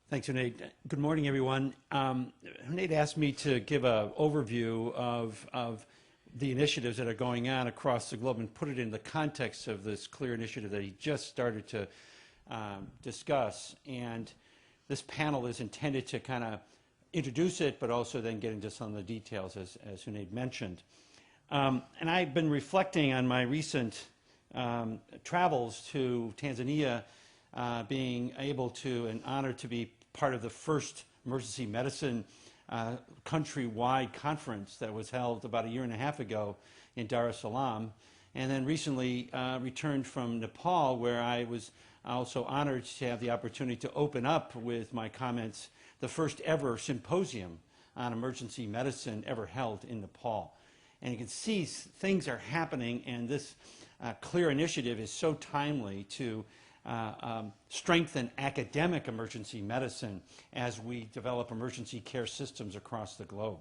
Thanks, Junaid. Good morning, everyone. Junaid asked me to give an overview of the initiatives that are going on across the globe and put it in the context of this CLEER initiative that he just started to discuss. And this panel is intended to kind of introduce it, but also then get into some of the details, as Junaid mentioned. And I've been reflecting on my recent travels to Tanzania, being able to and honored to be part of the first emergency medicine countrywide conference that was held about a year and a half ago in Dar es Salaam, and then recently returned from Nepal, where I was also honored to have the opportunity to open up with my comments the first ever symposium on emergency medicine ever held in Nepal. And you can see things are happening, and this CLEER initiative is so timely to strengthen academic emergency medicine as we develop emergency care systems across the globe.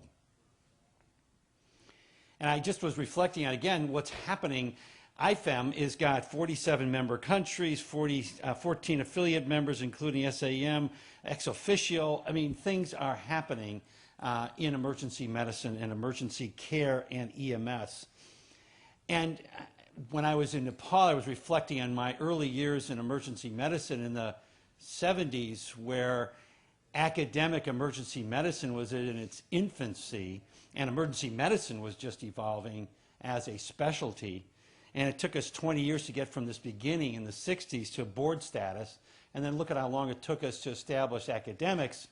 And I just was reflecting on, again, what's happening. IFEM has got 47 member countries, 14 affiliate members, including SAEM, ex officio. I mean, things are happening in emergency medicine and emergency care and EMS. And when I was in Nepal, I was reflecting on my early years in emergency medicine in the 70s, where academic emergency medicine was in its infancy, and emergency medicine was just evolving as a specialty. And it took us 20 years to get from this beginning in the 60s to board status, and then look at how long it took us to establish academics,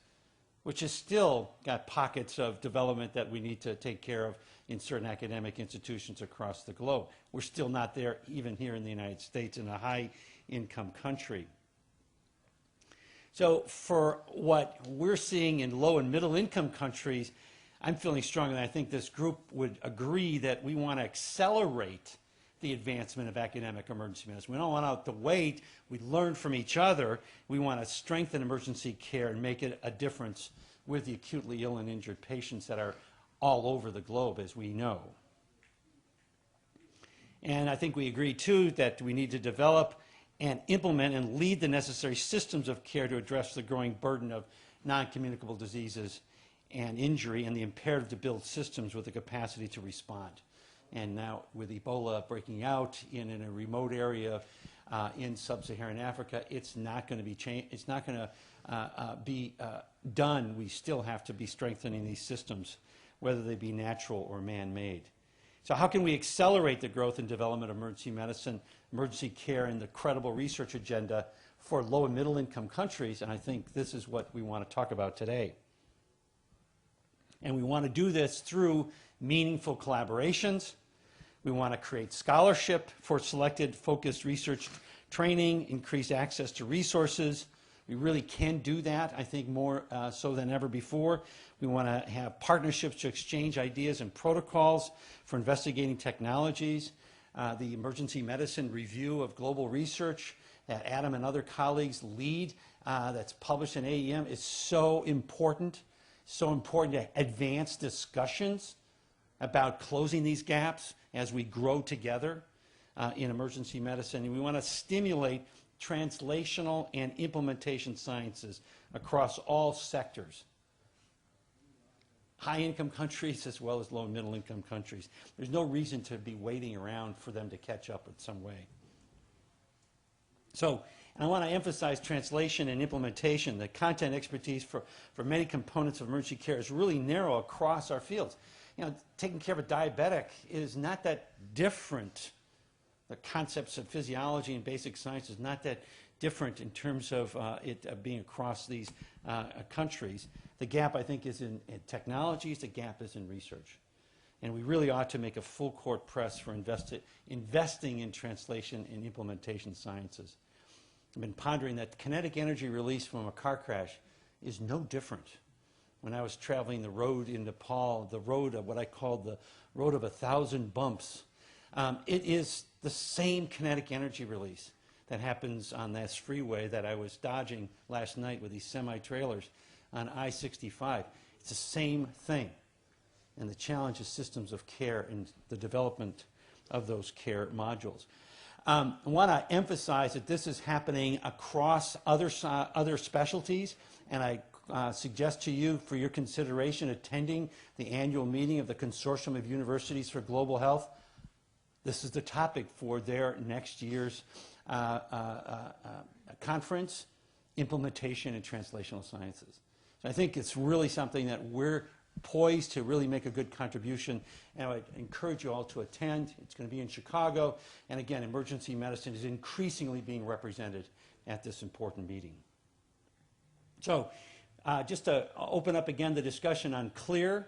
which has still got pockets of development that we need to take care of in certain academic institutions across the globe. We're still not there even here in the United States, in a high-income country. So for what we're seeing in low and middle-income countries, I'm feeling strongly, and I think this group would agree, that we want to accelerate the advancement of academic emergency medicine. We don't want to wait. We learn from each other. We want to strengthen emergency care and make it a difference with the acutely ill and injured patients that are all over the globe, as we know. And I think we agree, too, that we need to develop and implement and lead the necessary systems of care to address the growing burden of non-communicable diseases and injury, and the imperative to build systems with the capacity to respond. And now with Ebola breaking out in a remote area in sub-Saharan Africa, it's not going to be it's not going to be done. We still have to be strengthening these systems, whether they be natural or man-made. So how can we accelerate the growth and development of emergency medicine, emergency care, and the credible research agenda for low and middle income countries? And I think this is what we want to talk about today. And we want to do this through meaningful collaborations. We want to create scholarship for selected focused research training, increase access to resources. We really can do that, I think, more so than ever before. We want to have partnerships to exchange ideas and protocols for investigating technologies. The emergency medicine review of global research that Adam and other colleagues lead, that's published in AEM, is so important to advance discussions about closing these gaps as we grow together in emergency medicine. And we want to stimulate translational and implementation sciences across all sectors, high-income countries as well as low- and middle-income countries. There's no reason to be waiting around for them to catch up in some way. So I want to emphasize translation and implementation. The content expertise for many components of emergency care is really narrow across our fields. You know, taking care of a diabetic is not that different. The concepts of physiology and basic science is not that different in terms of it being across these countries. The gap, I think, is in technologies. The gap is in research. And we really ought to make a full court press for investing in translation and implementation sciences. I've been pondering that kinetic energy release from a car crash is no different. When I was traveling the road in Nepal, the road of what I called the road of 1,000 bumps, it is the same kinetic energy release that happens on this freeway that I was dodging last night with these semi-trailers on I-65. It's the same thing. And the challenge is systems of care and the development of those care modules. I want to emphasize that this is happening across other specialties, and I suggest to you for your consideration attending the annual meeting of the Consortium of Universities for Global Health. This is the topic for their next year's conference, Implementation in Translational Sciences. So I think it's really something that we're poised to really make a good contribution, and I would encourage you all to attend. It's going to be in Chicago, and again, emergency medicine is increasingly being represented at this important meeting. So just to open up again the discussion on CLEER,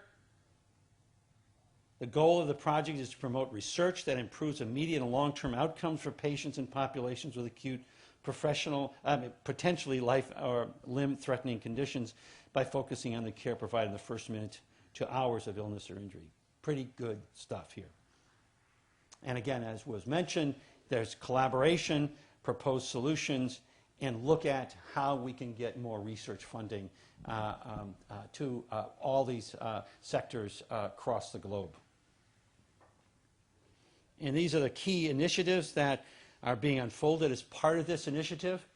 the goal of the project is to promote research that improves immediate and long-term outcomes for patients and populations with acute potentially life or limb-threatening conditions by focusing on the care provided in the first minute to hours of illness or injury. Pretty good stuff here. And again, as was mentioned, there's collaboration, proposed solutions, and look at how we can get more research funding to all these sectors across the globe. And these are the key initiatives that are being unfolded as part of this initiative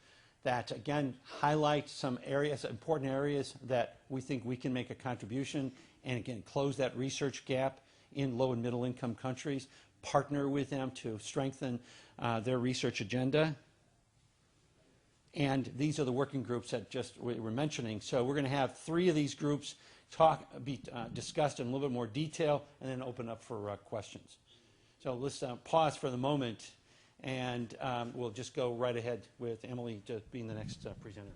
that, again, highlight some areas, important areas that we think we can make a contribution and, again, close that research gap in low and middle income countries, partner with them to strengthen their research agenda. And these are the working groups that just we were mentioning. So we're going to have 3 of these groups be discussed in a little bit more detail and then open up for questions. So let's pause for the moment, and we'll just go right ahead with Emily just being the next presenter.